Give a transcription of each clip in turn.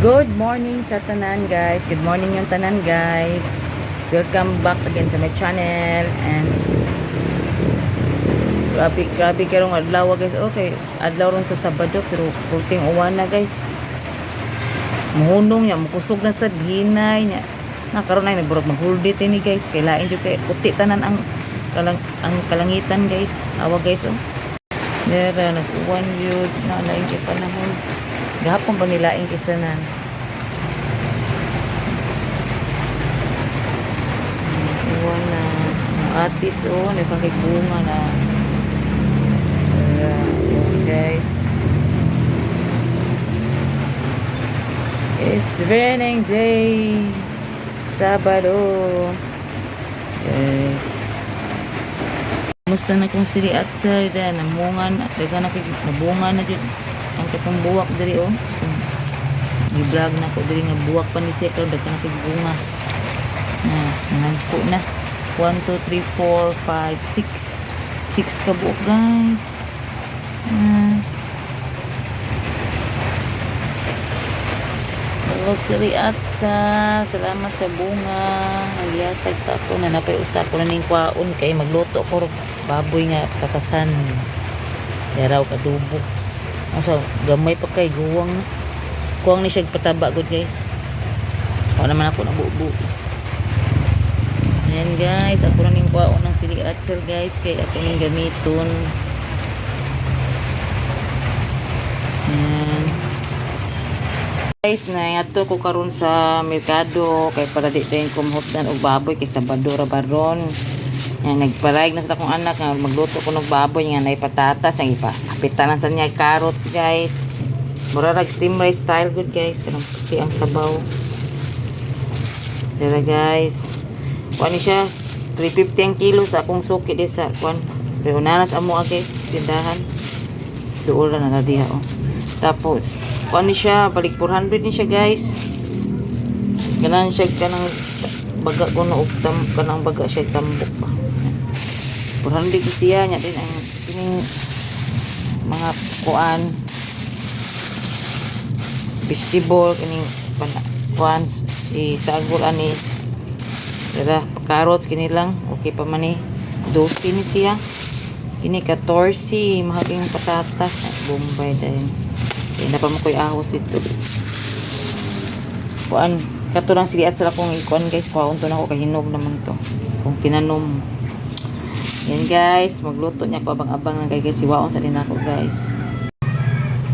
Good morning sa tanan guys. Good morning yung tanan guys. Welcome back again sa my channel. And grabe karong adlaw guys. Okay, adlaw ron sa Sabado pero pulting uwan na guys. Muhunong niya, mukusog na sa hinay niya. Nakaroon na nagburot maghuldi tini guys. Kailain jud kay puti tanan ang kalangitan guys. Awa guys oh. Dera nag-uwan yun. Naalain kay panahon. Gahapon ba nilaing kisanan? Uwan na. Ang atis oh. Nagkakibunga na. Yun guys. It's raining day. Sabado. Yes. Musta na kong siri at sa namungan at daga nabungan na dyan ang katong buwak diri oh. I-vlog na ko diri nga buwak pa ni siya pero daga nakibunga na nanangko na 1, 2, 3, 4, 5, 6 ka buok guys. Siri at salamat sa bunga nagyatag sa ako na napay usap ko na ning kwaon kay magluto ko baboy nga katasan yaraw kadubo so gamay pa kay guwang kuwang ni siya pataba good guys ako naman ako nabubo ayan guys ako na ning kwaon ng sili at guys kay ako ning gamiton ayan guys na ato ko karon sa merkado kay para di tayo kumhutdan og baboy kay Sabado ra baron. Yan nagpalayag na sa akong anak nga magluto ko ng baboy nga nay patatas ang ipapitanan sa niya carrots guys. Mura rag steam rice style good guys kanang puti ang sabaw. Dira guys. Kuan ni siya 350 ang kilo sa akong suki di sa kuan. Pero nanas amo guys tindahan. Duol na diha oh. Tapos kuan ni siya balik 400 ni siya guys. Ganan siya kanang baga ko na ugtam kanang baga siya tambok pa. 400 siya nya din ang kining mga kuan vegetable kining kuan isagol ani dira carrots kini lang okay pa man ni 12 ni siya kini 14 mahaging patatas bombay din. Kaya na pa mo ko'y ahos dito. Kuan, kato lang sige at sila kong ikuan guys. Kuhaan to na ako kahinog naman to. Kung tinanom. Yan guys. Magluto niya ko abang-abang lang guys. Siwaon sa din ako guys.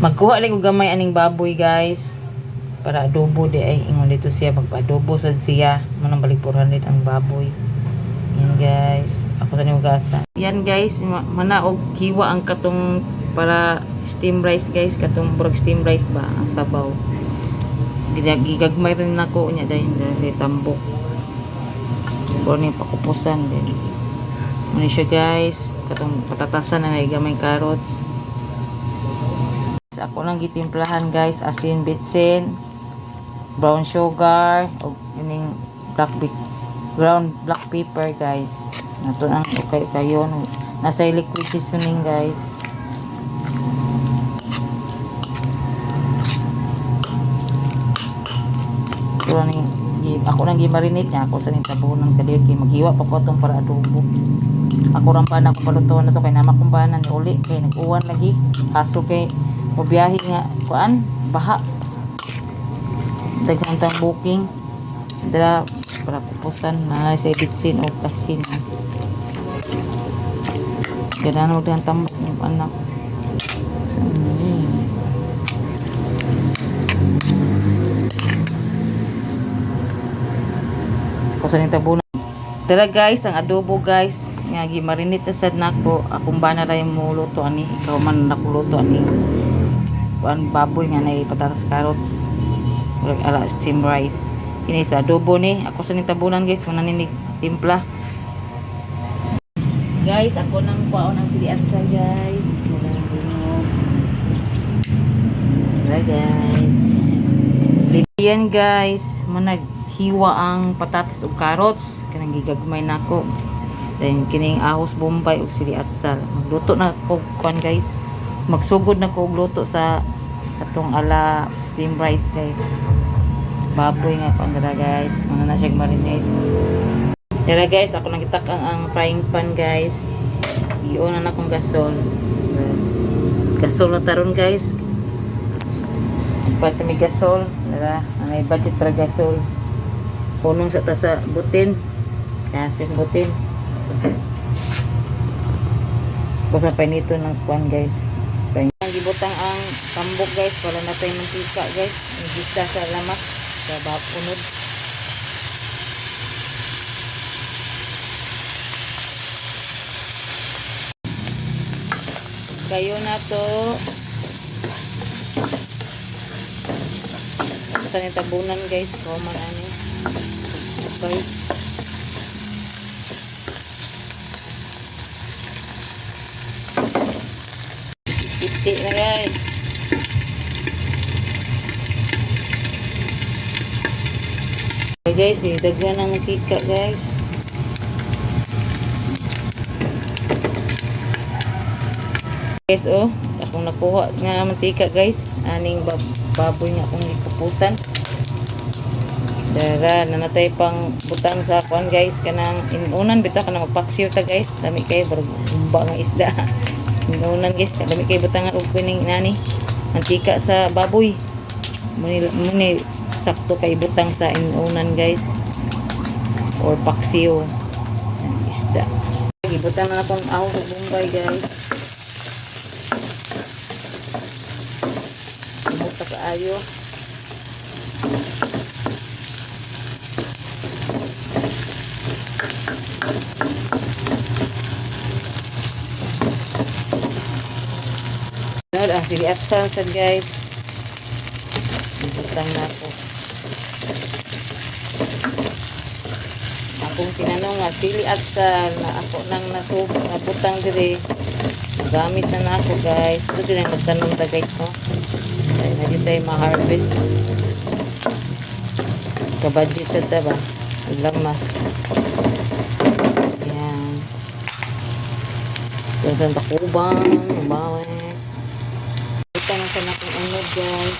Magkuha lang ko gamay aning baboy guys. Para adobo di ay ingon dito siya. Magpa-adobo sa siya. Manang balik 400 ang baboy. Yan guys. Ako sa niugasa. Yan guys. Manaog hiwa ang katong para steam rice guys katong burag steam rice ba ang sabaw gigagmay rin nako nya dahil sa tambok ko ni pakupusan din muna siya guys katong patatasan na naigamay carrots ako lang gitimplahan guys asin bitsin brown sugar o ining ground black pepper guys nato nang okay kayo nasa liquid seasoning guys. Ako nang gimarinate niya ako sa ning tabunan kay kay maghiwa pa ko atong para adobo. Ako ram pa na ko palutuan na to kay nama kumbanan ni uli kay nag-uwan lagi haso kay mo biyahe nga kuan baha. Daghang tang booking dala para kupusan na sa bitsin o pasin. Ganano dang tambak ng anak. So, sa ning tabunan. Dala guys, ang adobo guys, nga gimarinate na sad nako. Akong bana ra yung muluto ani, ikaw man nakuluto ani. Kuan baboy nga nay patatas carrots. Ug ala steam rice. Kini sa adobo ni, ako sa ning tabunan guys, man ni timpla. Guys, ako nang kuaon ang sili atsa guys. Dala guys. Libian guys, manag hiwa ang patatas ug carrots kanang gigagmay nako then kining ahos bombay ug sili at sal magluto na ko kuan guys magsugod na ko og luto sa atong ala steam rice guys. baboy nga kung dara guys. Muna na siya marinate. Dara guys, ako nang itak ang frying pan guys. Iyon na akong gasol. Gasol na taron guys. Ipat mi gasol. Dara, ang budget para gasol. Punong sa tasa butin. Yes, sa butin. Basta pa nito ng pan guys. Gibutang ang tambok guys para na tayo mantika guys. Igisa sa lamas sa unod. Kayo na to. Sa ni tabunan guys, common ani. Okay. Piti na guys. Okay guys, daghan ang mantika guys. Guys, oh, akong nakuha nga mantika guys. Aning baboy nga akong ikupusan. Dara, nanatay pang butang sa akuan guys. Kanang inunan bitaw ka na magpaksiw ta guys. Dami kayo, barumba nga isda. Inunan guys, dami kayo butang nga opening nani. Mantika sa baboy. Muni sakto kay butang sa inunan guys. Or paksiw. Isda. Gibutang na akong aho sa Bombay guys. Buta ka ayo. Sige at salsa guys. Butang na ako. Akong tinanong nga sili at sal na ako nang nabutang dire. Gamit na ako guys. Ito din ang magtanong ta guys no. Dahil na din tayo ma-harvest. Kabadji sa taba. Ilang mas. Ayan. Yung sa takubang. Mabawe. Ito na sa nakong unod guys.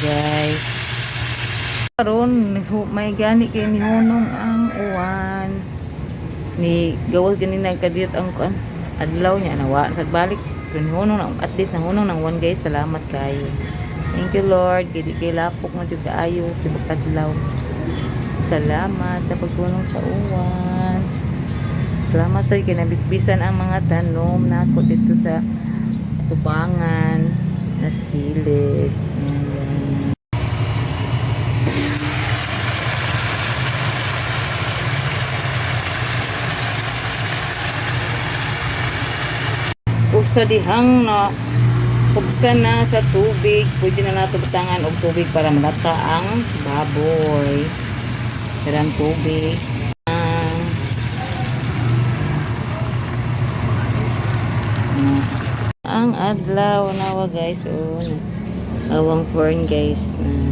Guys, karon may gani kay ni Honong ang uwan ni gawas ganina kadiyot ang kuan adlaw niya nawa nagbalik pero ni Honong at least na Honong ng uwan guys. Salamat kayo, thank you Lord. Kay lapok nga jud kaayo tibok adlaw. Salamat sa pagpunong sa uwan. Salamat sa kinabisbisan ang mga tanom nako dito sa tubangan na skillet. Sa dihang na kubsan na sa tubig, pwede na nato butangan og tubig para malata ang baboy. Karang tubig. Ang adlaw nawa guys, oh, awang fern guys na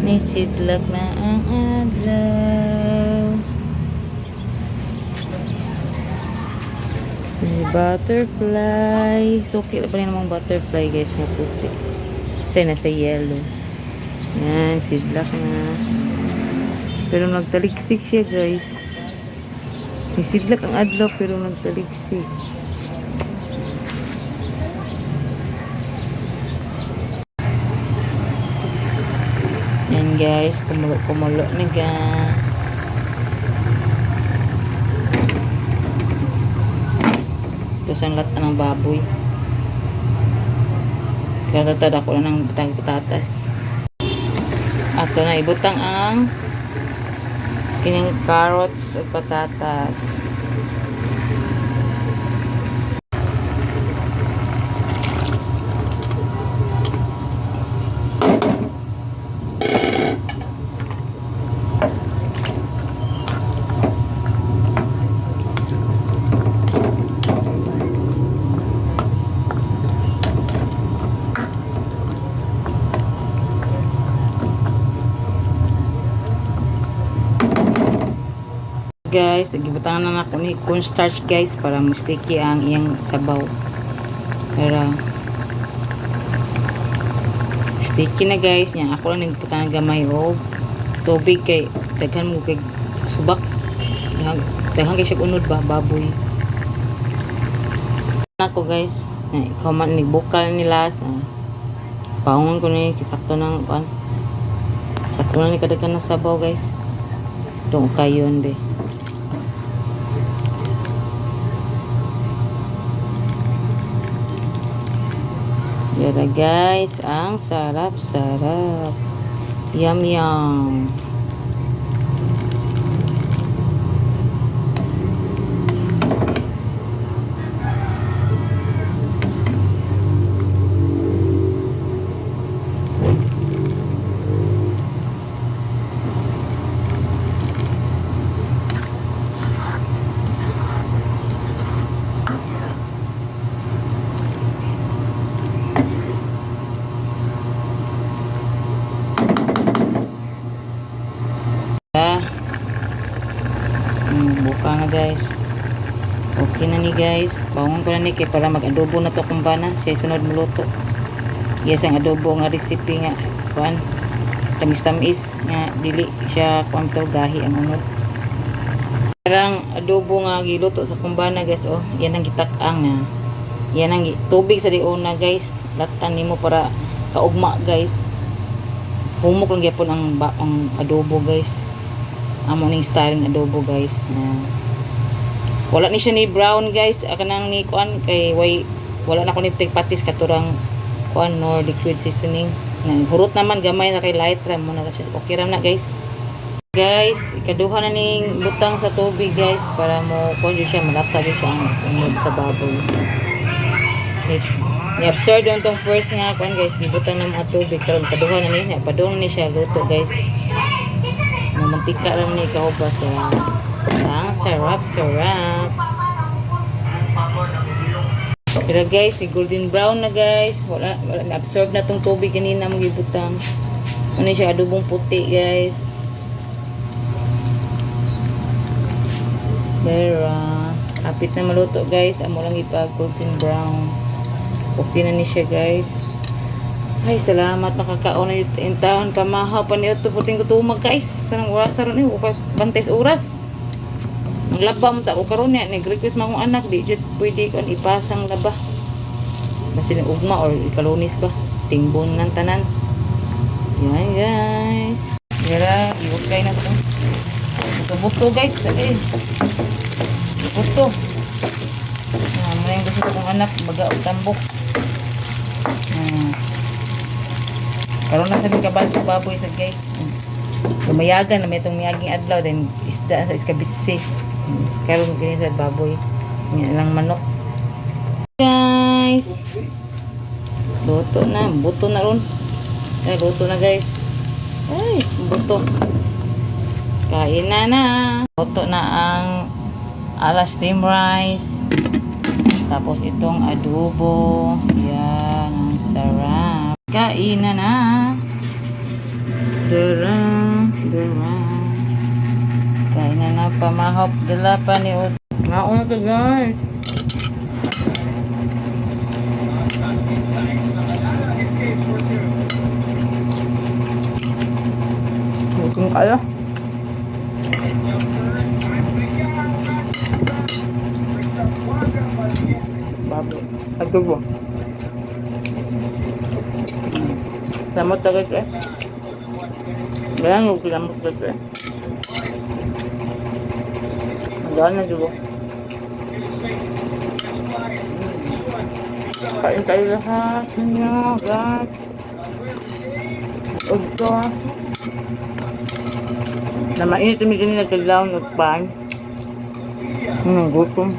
nisidlak na ang adlaw. Butterfly. So, okay pa rin namang butterfly guys na puti. Kasi nasa yellow. Yan, sidlak na. Pero nagtaliksik siya guys. May sidlak ang adlaw pero nagtaliksik. Yan guys, kumulo na ga. Tapos ang lata ng baboy. Kaya tatad ako na ng butang patatas. Ato na ibutang ang kining carrots o patatas. guys, gibutangan na ako ni cornstarch guys para mo sticky ang iyang sabaw. Para sticky na guys nya. Ako lang nagbutangan gamay og tubig kay daghan mo kay subak. Daghan kay siya unod ba baboy. Ako guys, ikaw man nagbukal nila sa paungon ko ni kisakto ng pan. Sakto na ni kadaghan na sabaw guys. Itong kayon be. Yara guys, ang sarap-sarap. Yum yum. Buka na guys. Okay na ni guys. Bangon ko na ni kay para mag-adobo na to kumbana. Siya sunod muluto. Yes, ang adobo nga recipe nga kuan. Tamis-tamis nga dili siya kuan to gahi ang unod. Parang adobo nga giluto sa kumbana guys. Oh, yan ang gitak-ang na. Yan ang tubig sa diuna guys. Latan nimo para kaugma guys. Humok lang gyapon ang adobo guys. Amo ning style ng adobo guys na wala ni siya ni brown guys akanang ni kuan kay wala na ko ni patis katurang kuan nor liquid seasoning na hurot naman gamay na kay light ram mo na siya okay ram na guys ikaduha na ning butang sa tubig guys para mo kuan siya malata siya ang unod sa baboy ni-absorb yung tong first nga kuan guys nibutang na mga tubig karon kaduha na ni padung ni siya luto guys. Mantika lang ni kaubas ang sarap. Pero guys, si golden brown na guys. Wala na-absorb na tong tubig kanina magibutang. Ano siya adobong puti guys. Pero kapit na maluto guys. Amo lang ipag golden brown. Okay na ni siya guys. Ay, salamat makakaon na yung taon pamahaw pa niyo ito puting kutumag guys sanang oras ron upay bantes oras ang laba mo ta o karon niya nag-request mo akong anak di jud pwede kon ipasang laba kasi ni ugma or ikalunis ba tingbon ng tanan yan guys yara iwagay na ito buto guys buto may gusto kong anak baga o tambok karon na sa kabalto baboy sa guys. Lumayagan na may itong miyaging adlaw then isda sa iskabitsi. Karon kini sa baboy. Yan lang manok. Guys. Luto na, buto na ron. Ay, luto na guys. Ay, buto. Kain na. Luto na ang ala steam rice. Tapos itong adobo. Yan, ang sarap. Kain na. Dara. Kain na pamahop. Dala pa ni Ut. Mauna to guys. Kung kaya. Bago. Adobo. Samot agad Ganyan yung kilamot kasi. Magdaan na juga. Kain tayo lahat. Ninyo, guys. Ugto. Na mainit yung medyo nagkaglaw nagpaan. Gutom.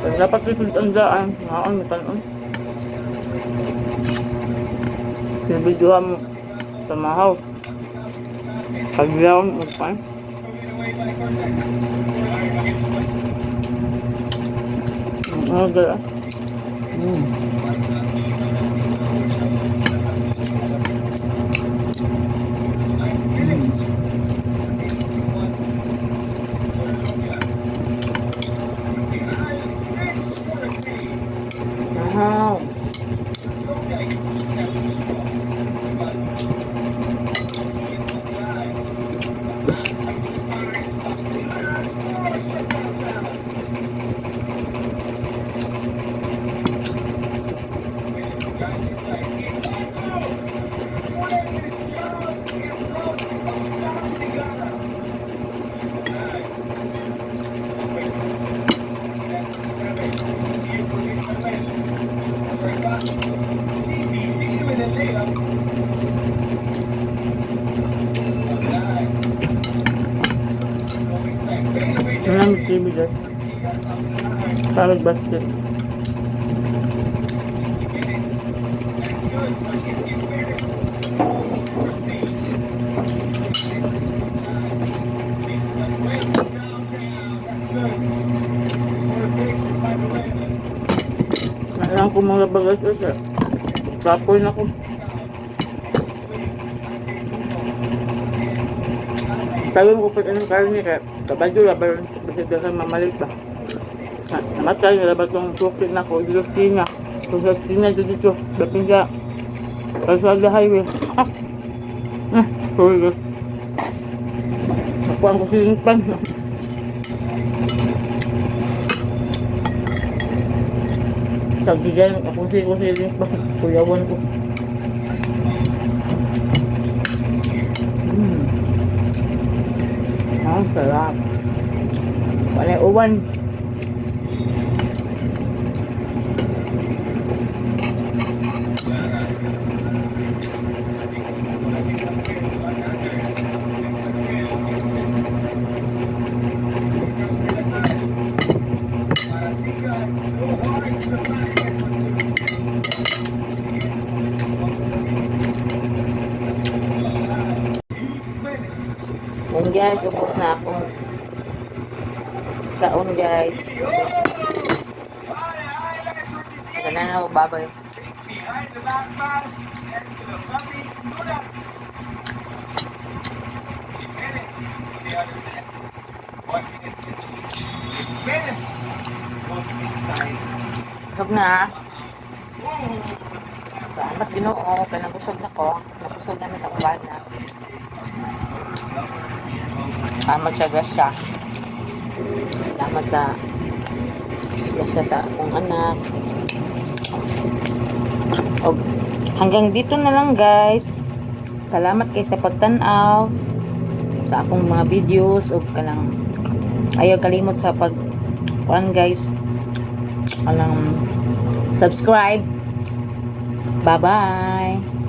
Pero dapat ito ang daan. Ngaon, matanon. Sinabidyohan mo sa mahaw. Kaglaw nagpaan. Ang gala. Malamig TV guys. Salad basket. Alam ko mga bagay guys. Kapoy na ko. Tayo mo pa ng karne kaya kabadyo laban kasi mamalit ba. Namatay nga laban itong suklit na ko. Ilustina. Kung sa stina dito. Dapin siya. Kalsada highway. Sorry guys. Nakuha ko siling pan. Sabihan ako siling pan. Kuyawan ko. Ang sarap. Wala uwan. Yan guys, ubos na akong kaon guys. Gana na ako babay. Busog na. Anak Ginoo, kaya nabusog na ko. Nabusog namin sa bana. Matyaga siya. Salamat sa akong anak. O, hanggang dito na lang guys. Salamat kay sa pagtanaw sa akong mga videos. O kanang ayaw kalimot sa kuan guys. Kanang subscribe. Bye bye.